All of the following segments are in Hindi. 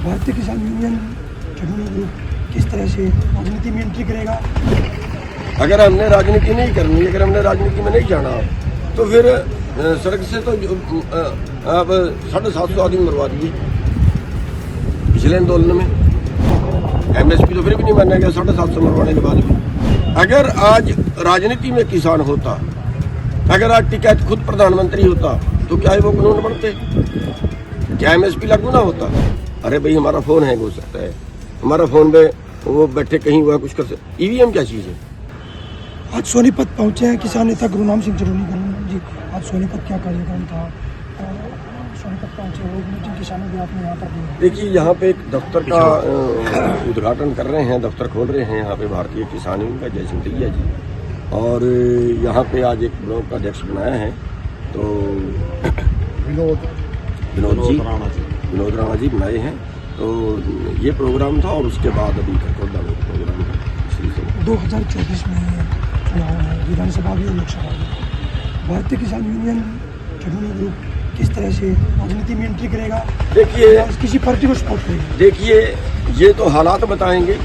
भारतीय किसान यूनियन ट्रिब्यूनल ग्रुप किस तरह से राजनीति में एंट्री करेगा? अगर हमने राजनीति नहीं करनी, अगर हमने राजनीति में नहीं जाना तो फिर सड़क से तो अब 750 आदमी मरवा दिए पिछले आंदोलन में। एमएसपी तो फिर भी नहीं माना गया 750 मरवाने के बाद भी। अगर आज राजनीति में किसान होता, अगर आज टिकैत खुद प्रधानमंत्री होता तो क्या वो कानून बनते? क्या एमएसपी लागू ना होता? अरे भाई हमारा फोन हैंग हो सकता है, हमारा फोन पे वो बैठे कहीं हुआ कुछ कर सकते। ईवीएम क्या चीज़ है? आज सोनीपत पहुंचे हैं किसान नेता गुरुनाम सिंह जरूरी जी। आज सोनीपत क्या कार्यक्रम था? सोनीपत पहुंचे हुए मीटिंग किसानों की आपने यहाँ पर दी। देखिए यहाँ पे एक दफ्तर का उद्घाटन कर रहे हैं, दफ्तर खोल रहे हैं यहाँ पे भारतीय किसान यूनियन का जय सिंधिया जी, और यहाँ पे आज एक ब्लॉक का अध्यक्ष बनाया है तो विनोद राणा जी बनाए हैं। तो ये प्रोग्राम था और उसके बाद अभी कटौदा में प्रोग्राम था। 2024 में चुनाव है, विधानसभा भी और लोकसभा भी। भारतीय किसान यूनियन ट्रिब्यूनल ग्रुप किस तरह से राजनीति में एंट्री करेगा? देखिए किसी पार्टी को सपोर्ट करेगा? देखिए ये तो हालात बताएंगे,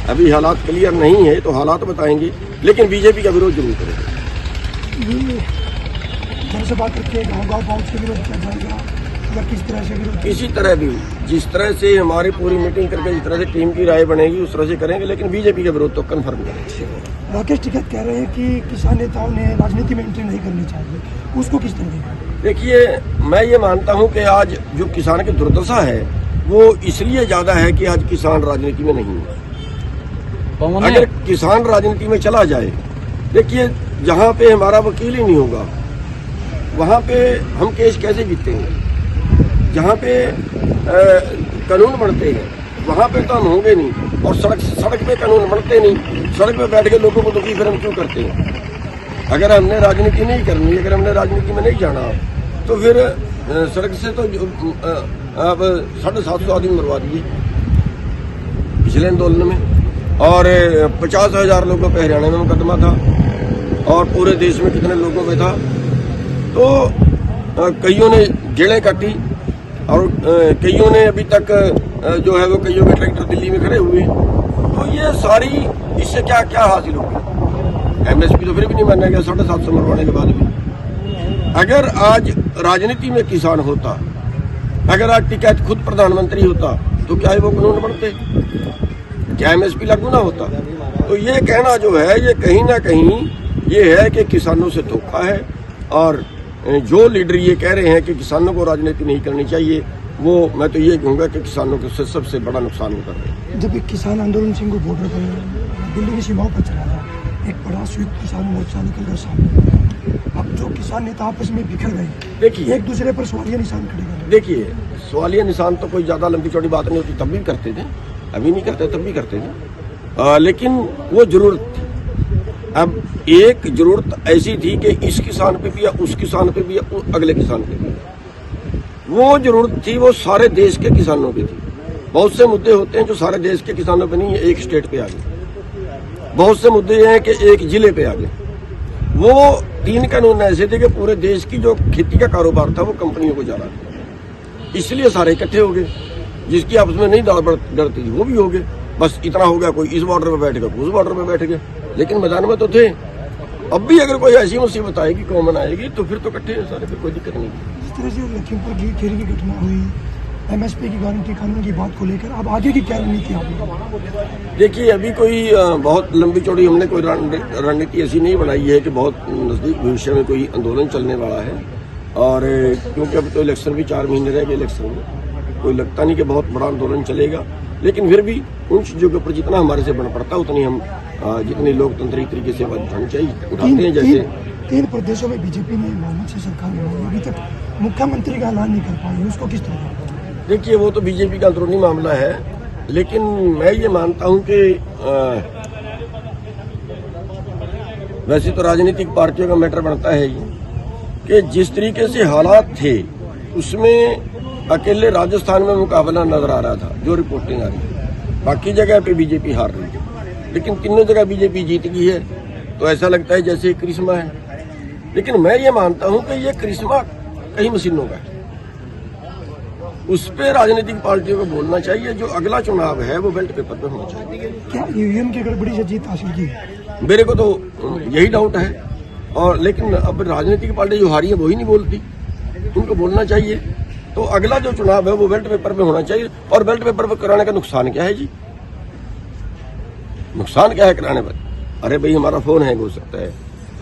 अभी हालात क्लियर नहीं है तो हालात बताएंगे, लेकिन बीजेपी का विरोध जरूर करेगा। जनसभा करके गाँव पहुँच के विरोध किया जाएगा या किस तरह से विरोध? किसी तरह भी, जिस तरह से हमारी पूरी मीटिंग करके जिस तरह से टीम की राय बनेगी उस तरह से करेंगे, लेकिन बीजेपी का विरोध तो कन्फर्म करेंगे। राकेश टिकैत कह रहे हैं कि किसान नेताओं ने राजनीति में एंट्री नहीं करनी चाहिए, उसको किस तरह देखा? देखिए मैं ये मानता हूँ कि आज जो किसान की दुर्दशा है वो इसलिए ज्यादा है कि आज किसान राजनीति में नहीं है। अगर किसान राजनीति में चला जाए, देखिए जहाँ पे हमारा वकील ही नहीं होगा वहाँ पे हम केस कैसे जीतेंगे? जहाँ पे कानून बनते हैं वहाँ पे तो हम होंगे नहीं, और सड़क पे कानून बनते नहीं, सड़क पे बैठ के लोगों को दुखी फिर हम क्यों करते हैं? अगर हमने राजनीति नहीं करनी, अगर हमने राजनीति में नहीं जाना तो फिर सड़क से तो अब 750 आदमी मरवा दिए पिछले आंदोलन में, और 50,000 लोगों पे हरियाणा में मुकदमा था, और पूरे देश में कितने लोगों पे था। तो कईयों ने जेलें काटी और कईयों ने अभी तक जो है वो कईयों के ट्रैक्टर दिल्ली में खड़े हुए। तो ये सारी इससे क्या क्या हासिल होगी? एमएसपी तो फिर भी नहीं माना गया 750 मरवाने के बाद भी। अगर आज राजनीति में किसान होता, अगर आज टिकैत खुद प्रधानमंत्री होता तो क्या वो कानून बनते? क्या एमएसपी लागू ना होता? तो ये कहना जो है ये कहीं ना कहीं ये है कि किसानों से धोखा है, और जो लीडर ये कह रहे हैं कि किसानों को राजनीति नहीं करनी चाहिए, वो मैं तो ये कहूँगा कि किसानों के सबसे बड़ा नुकसान वो कर रहे हैं। जब एक किसान आंदोलन सिंह बॉर्डर पर दिल्ली की सीमाओं पर चला था, एक बड़ा संयुक्त किसान मोर्चा निकल कर सामने। अब जो किसान नेता आपस में बिखर गए, देखिए एक दूसरे पर सवालिया निशान खड़े कर। देखिए सवालिया निशान तो कोई ज्यादा लंबी चौड़ी बात नहीं होती, तब भी करते थे, अभी नहीं करते तब भी करते थे, लेकिन वो जरूरत थी। अब एक जरूरत ऐसी थी कि इस किसान पे भी या उस किसान पे भी या अगले किसान पे भी, वो जरूरत थी वो सारे देश के किसानों पे थी। बहुत से मुद्दे होते हैं जो सारे देश के किसानों पे नहीं, एक स्टेट पे आ गए। बहुत से मुद्दे हैं कि एक जिले पे आ गए। वो 3 कानून ऐसे थे कि पूरे देश की जो खेती का कारोबार था वो कंपनियों को जा रहा था, इसलिए सारे इकट्ठे हो गए। जिसकी आपस में नहीं डरती थी वो भी हो गए। बस इतना हो गया, कोई इस बॉर्डर पे बैठ गया, कोई उस बॉर्डर पे बैठ गए, लेकिन मैदान में तो थे। अब भी अगर कोई ऐसी मुसीबत आएगी, कॉमन आएगी, तो फिर तो इकट्ठे हैं सारे, फिर कोई दिक्कत नहीं। जिस तरह से लखीमपुर की खेरी की घटना हुई, एमएसपी की गारंटी कानून की बात को लेकर अब आगे की क्या रणनीति आपने? देखिए अभी कोई बहुत लंबी चौड़ी हमने कोई रणनीति ऐसी नहीं बनाई है कि बहुत नजदीक भविष्य में कोई आंदोलन चलने वाला है, और क्योंकि अब तो इलेक्शन भी 4 महीने रह गए, इलेक्शन में कोई लगता नहीं कि बहुत बड़ा आंदोलन चलेगा, लेकिन फिर भी उन चीजों के ऊपर जितना हमारे से बन पड़ता उतनी हम जितनी लोकतंत्रिक तरीके से उठानी चाहिए उठाते हैं। जैसे 3 प्रदेशों में बीजेपी ने बहुमत से सरकार बनाई, अभी तक मुख्यमंत्री का ऐलान नहीं कर पाई, उसको किस तरह? देखिए वो तो बीजेपी का अंदरूनी मामला है, लेकिन मैं ये मानता हूं कि वैसे तो राजनीतिक पार्टियों का मैटर बनता है ये कि जिस तरीके से हालात थे उसमें अकेले राजस्थान में मुकाबला नजर आ रहा था, जो रिपोर्टिंग आ रही है। बाकी जगह पे बीजेपी हार रही है, लेकिन तीनों जगह बीजेपी जीत गई है, तो ऐसा लगता है जैसे करिश्मा है। लेकिन मैं ये मानता हूं कि ये करिश्मा कई मशीनों का है। उस पे राजनीतिक पार्टियों को बोलना चाहिए। जो अगला चुनाव है वो बेल्ट पेपर पे होना चाहिए। क्या ईवीएम की गड़बड़ी से जीत हासिल की है? मेरे को तो यही डाउट है। और लेकिन अब राजनीतिक पार्टी जो हारी है वही नहीं बोलती, उनको बोलना चाहिए। तो अगला जो चुनाव है वो बेल्ट पेपर पे होना चाहिए। और बेल्ट पेपर पे कराने का नुकसान क्या है जी? नुकसान क्या है कराने पर? अरे भाई हमारा फोन हैंग हो सकता है,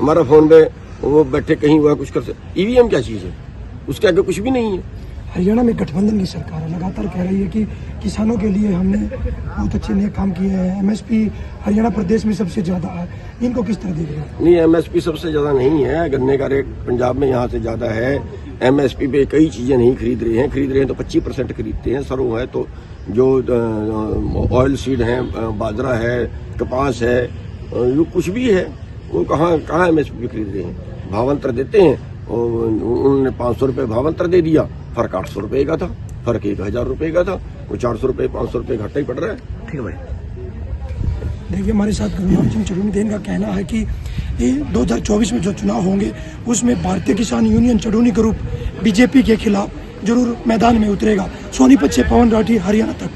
हमारा फोन पे वो बैठे कहीं हुआ कुछ कर सकते। ईवीएम क्या चीज है? उसके आगे कुछ भी नहीं है। हरियाणा में गठबंधन की सरकार है, लगातार कह रही है कि किसानों के लिए हमने बहुत अच्छे नए काम किए हैं। एमएसपी हरियाणा प्रदेश में सबसे ज्यादा है, इनको किस तरह देख रहे हैं? नहीं, एमएसपी सबसे ज्यादा नहीं है। गन्ने का रेट पंजाब में यहाँ से ज्यादा है। एमएसपी पे कई चीजें नहीं खरीद रहे हैं तो 25% खरीदते हैं। सरसों है तो जो ऑयल सीड है, बाजरा है, कपास है, जो कुछ भी है वो कहाँ एमएसपी पे खरीद रहे हैं। भावांतर देते हैं और उन्होंने 500 रुपये भावांतर दे दिया, फर्क 800 रुपये का था, फर्क 1000 रुपये का था। वो 400 रुपये 500 रुपये घाटा ही पड़ रहा है। ठीक है भाई। देखिए हमारे साथ गुरुनाम सिंह चढ़ूनी इनका कहना है कि ये 2024 में जो चुनाव होंगे उसमें भारतीय किसान यूनियन चढ़ूनी ग्रुप बीजेपी के खिलाफ जरूर मैदान में उतरेगा। सोनीपत से पवन राठी, हरियाणा तक।